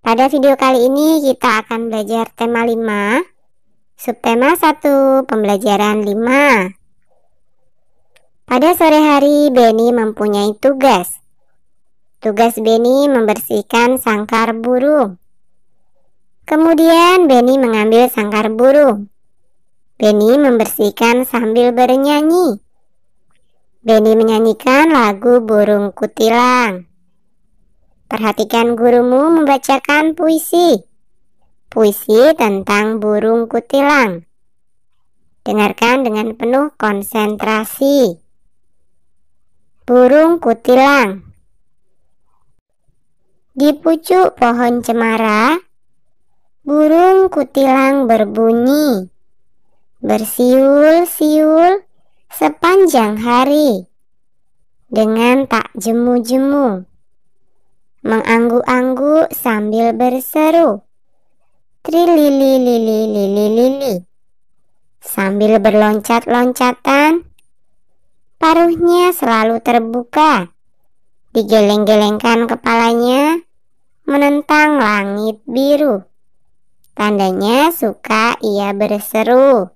Pada video kali ini kita akan belajar tema 5, subtema 1, pembelajaran 5. Pada sore hari Benny mempunyai tugas. Tugas Benny membersihkan sangkar burung. Kemudian Benny mengambil sangkar burung. Benny membersihkan sambil bernyanyi. Benny menyanyikan lagu burung kutilang. Perhatikan gurumu membacakan puisi. Puisi tentang burung kutilang. Dengarkan dengan penuh konsentrasi. Burung kutilang. Di pucuk pohon cemara, burung kutilang berbunyi, bersiul-siul sepanjang hari, dengan tak jemu-jemu. Mengangguk-angguk sambil berseru, trilili-lili-lili-lili. Sambil berloncat-loncatan, paruhnya selalu terbuka, digeleng-gelengkan kepalanya, menentang langit biru. Tandanya suka ia berseru,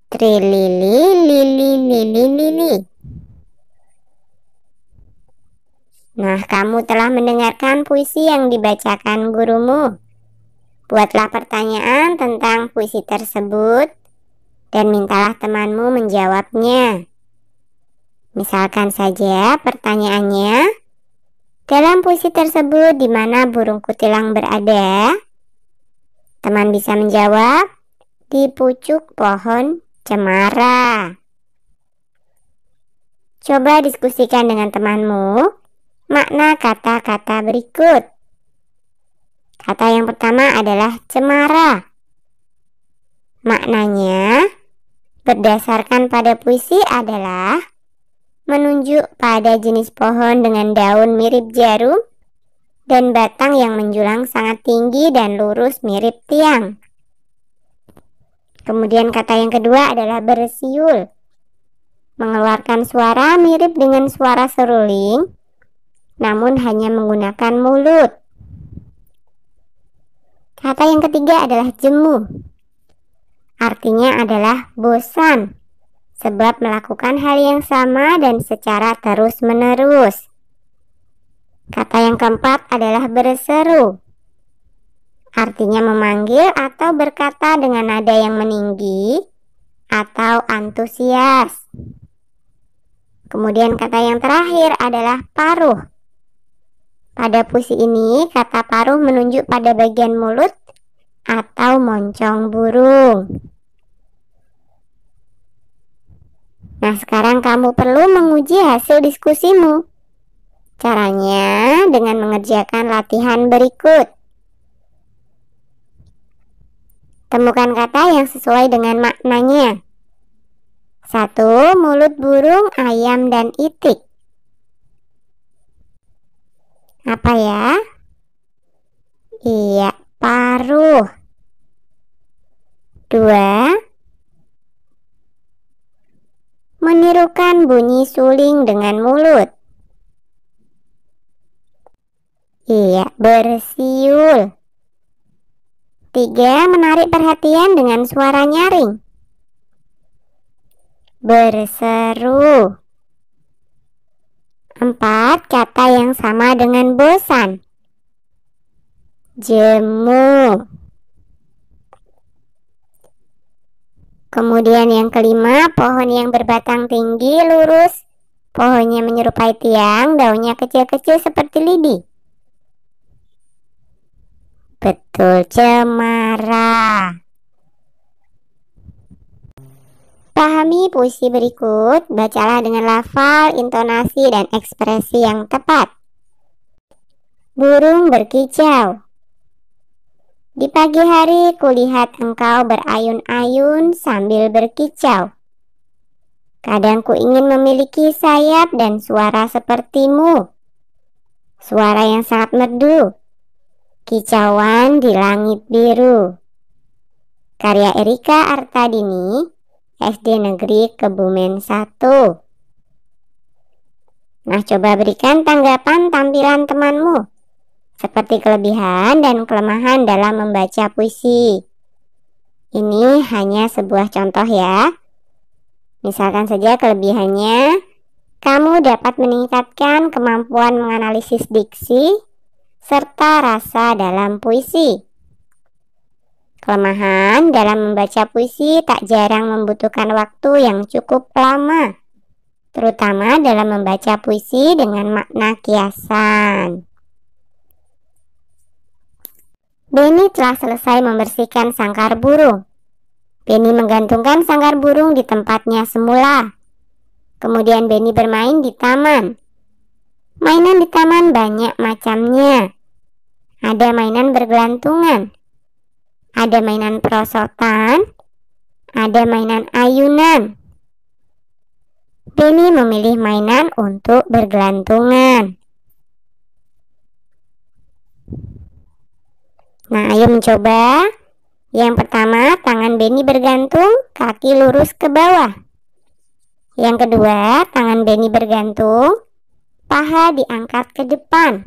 trilili-lili-lili-lili. Nah, kamu telah mendengarkan puisi yang dibacakan gurumu. Buatlah pertanyaan tentang puisi tersebut dan mintalah temanmu menjawabnya. Misalkan saja pertanyaannya, dalam puisi tersebut di mana burung kutilang berada? Teman bisa menjawab, di pucuk pohon cemara. Coba diskusikan dengan temanmu makna kata-kata berikut. Kata yang pertama adalah cemara. Maknanya, berdasarkan pada puisi adalah menunjuk pada jenis pohon dengan daun mirip jarum dan batang yang menjulang sangat tinggi dan lurus mirip tiang. Kemudian kata yang kedua adalah bersiul. Mengeluarkan suara mirip dengan suara seruling, namun hanya menggunakan mulut. Kata yang ketiga adalah jemu. Artinya adalah bosan, sebab melakukan hal yang sama dan secara terus-menerus. Kata yang keempat adalah berseru. Artinya memanggil atau berkata dengan nada yang meninggi atau antusias. Kemudian kata yang terakhir adalah paruh. Pada puisi ini, kata paruh menunjuk pada bagian mulut atau moncong burung. Nah, sekarang kamu perlu menguji hasil diskusimu. Caranya dengan mengerjakan latihan berikut. Temukan kata yang sesuai dengan maknanya. 1. Mulut burung, ayam, dan itik. Apa ya? Iya, paruh. 2. Menirukan bunyi suling dengan mulut. Iya, bersiul. 3. Menarik perhatian dengan suara nyaring. Berseru. 4. Kata yang sama dengan bosan. Jemu. Kemudian yang kelima, pohon yang berbatang tinggi, lurus. Pohonnya menyerupai tiang, daunnya kecil-kecil seperti lidi. Betul, cemara. Pahami puisi berikut, bacalah dengan lafal, intonasi, dan ekspresi yang tepat. Burung berkicau. Di pagi hari kulihat engkau berayun-ayun sambil berkicau. Kadang ku ingin memiliki sayap dan suara sepertimu. Suara yang sangat merdu. Kicauan di langit biru. Karya Erika Artadini, SD Negeri Kebumen 1. Nah, coba berikan tanggapan tampilan temanmu. seperti kelebihan dan kelemahan dalam membaca puisi. Ini hanya sebuah contoh ya. Misalkan saja kelebihannya, kamu dapat meningkatkan kemampuan menganalisis diksi serta rasa dalam puisi. Kelemahan dalam membaca puisi tak jarang membutuhkan waktu yang cukup lama, terutama dalam membaca puisi dengan makna kiasan. Benny telah selesai membersihkan sangkar burung. Benny menggantungkan sangkar burung di tempatnya semula. Kemudian Benny bermain di taman. Mainan di taman banyak macamnya. Ada mainan bergelantungan, ada mainan perosotan, ada mainan ayunan. Benny memilih mainan untuk bergelantungan. Nah, ayo mencoba. Yang pertama, tangan Benny bergantung, kaki lurus ke bawah. Yang kedua, tangan Benny bergantung, paha diangkat ke depan.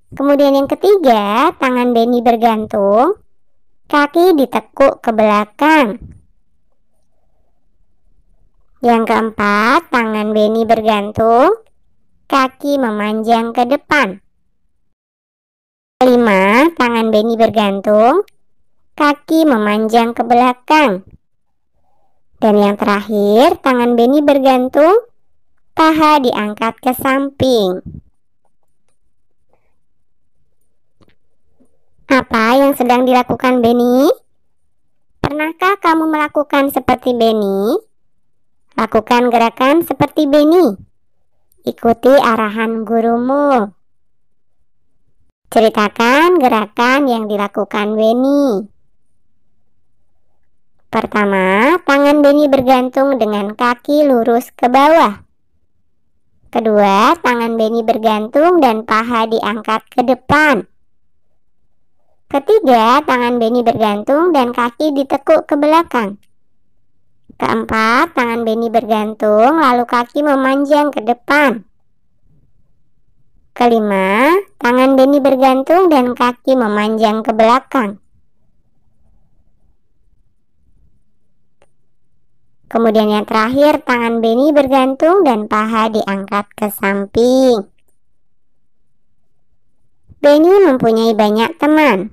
Kemudian yang ketiga, tangan Benny bergantung, kaki ditekuk ke belakang. Yang keempat, tangan Benny bergantung, kaki memanjang ke depan. Kelima, tangan Benny bergantung, kaki memanjang ke belakang. Dan yang terakhir, tangan Benny bergantung, paha diangkat ke samping. Apa yang sedang dilakukan Benny? Pernahkah kamu melakukan seperti Benny? Lakukan gerakan seperti Benny. Ikuti arahan gurumu. Ceritakan gerakan yang dilakukan Benny. Pertama, tangan Benny bergantung dengan kaki lurus ke bawah. Kedua, tangan Benny bergantung dan paha diangkat ke depan. Ketiga, tangan Benny bergantung dan kaki ditekuk ke belakang. Keempat, tangan Benny bergantung lalu kaki memanjang ke depan. Kelima, tangan Benny bergantung dan kaki memanjang ke belakang. Kemudian yang terakhir, tangan Benny bergantung dan paha diangkat ke samping. Benny mempunyai banyak teman.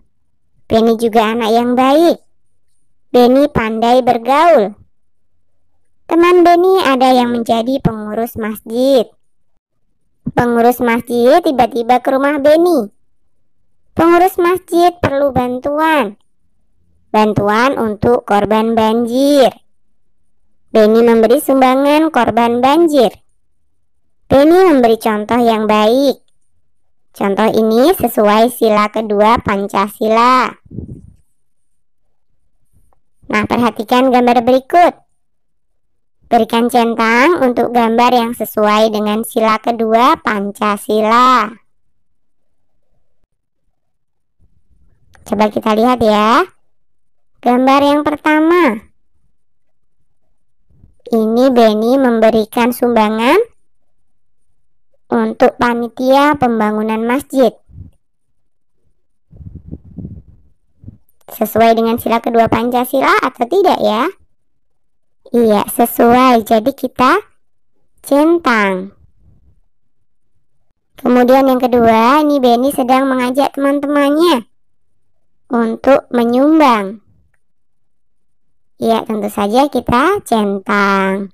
Benny juga anak yang baik. Benny pandai bergaul. Teman Benny ada yang menjadi pengurus masjid. Pengurus masjid tiba-tiba ke rumah Benny. Pengurus masjid perlu bantuan. Bantuan untuk korban banjir. Benny memberi sumbangan korban banjir. Benny memberi contoh yang baik. Contoh ini sesuai sila kedua Pancasila. Nah, perhatikan gambar berikut. Berikan centang untuk gambar yang sesuai dengan sila kedua Pancasila. Coba kita lihat ya. Gambar yang pertama. Ini Benny memberikan sumbangan untuk panitia pembangunan masjid. Sesuai dengan sila kedua Pancasila atau tidak ya? Iya, sesuai. Jadi kita centang. Kemudian yang kedua, ini Benny sedang mengajak teman-temannya untuk menyumbang. Ya, tentu saja kita centang.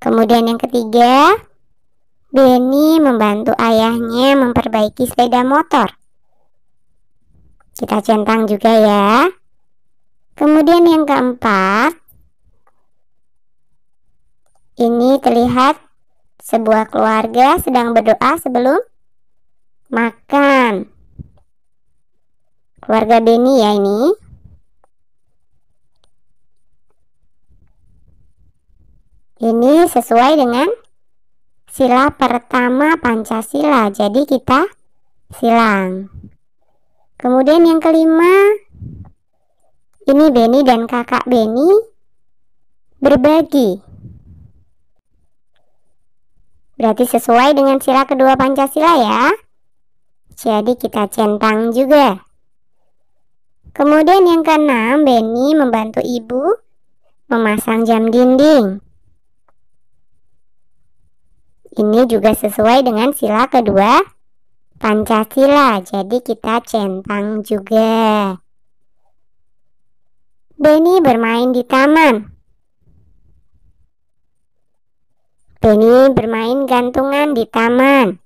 Kemudian yang ketiga, Benny membantu ayahnya memperbaiki sepeda motor. Kita centang juga ya. Kemudian yang keempat, ini terlihat sebuah keluarga sedang berdoa sebelum makan. Keluarga Benny ya ini. Ini sesuai dengan sila pertama Pancasila, jadi kita silang. Kemudian yang kelima, ini Benny dan kakak Benny berbagi. Berarti sesuai dengan sila kedua Pancasila ya. jadi kita centang juga. Kemudian yang keenam, Benny membantu ibu memasang jam dinding. Ini juga sesuai dengan sila kedua Pancasila, jadi kita centang juga. Benny bermain di taman. Benny bermain gantungan di taman.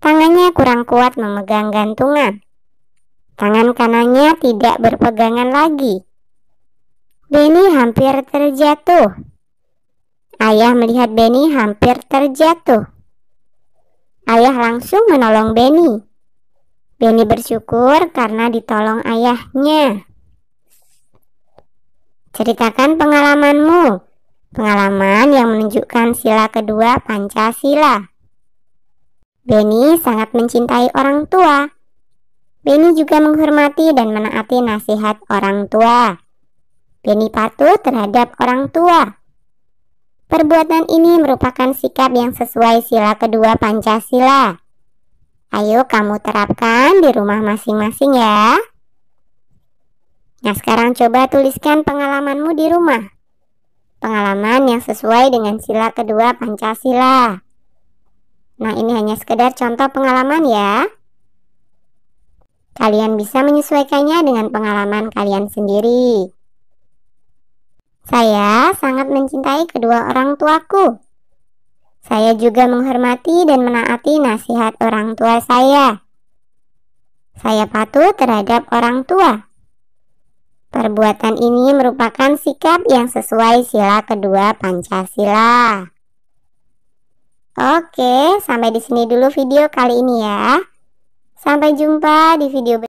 Tangannya kurang kuat memegang gantungan. Tangan kanannya tidak berpegangan lagi. Benny hampir terjatuh. Ayah melihat Benny hampir terjatuh. Ayah langsung menolong Benny. Benny bersyukur karena ditolong ayahnya. Ceritakan pengalamanmu. Pengalaman yang menunjukkan sila kedua Pancasila. Benny sangat mencintai orang tua. Benny juga menghormati dan menaati nasihat orang tua. Benny patuh terhadap orang tua. Perbuatan ini merupakan sikap yang sesuai sila kedua Pancasila. Ayo kamu terapkan di rumah masing-masing ya. Nah, sekarang coba tuliskan pengalamanmu di rumah. Pengalaman yang sesuai dengan sila kedua Pancasila. Nah, ini hanya sekedar contoh pengalaman ya. Kalian bisa menyesuaikannya dengan pengalaman kalian sendiri. Saya sangat mencintai kedua orang tuaku. Saya juga menghormati dan menaati nasihat orang tua saya. Saya patuh terhadap orang tua. Perbuatan ini merupakan sikap yang sesuai sila kedua Pancasila. Oke, sampai di sini dulu video kali ini ya. Sampai jumpa di video berikutnya.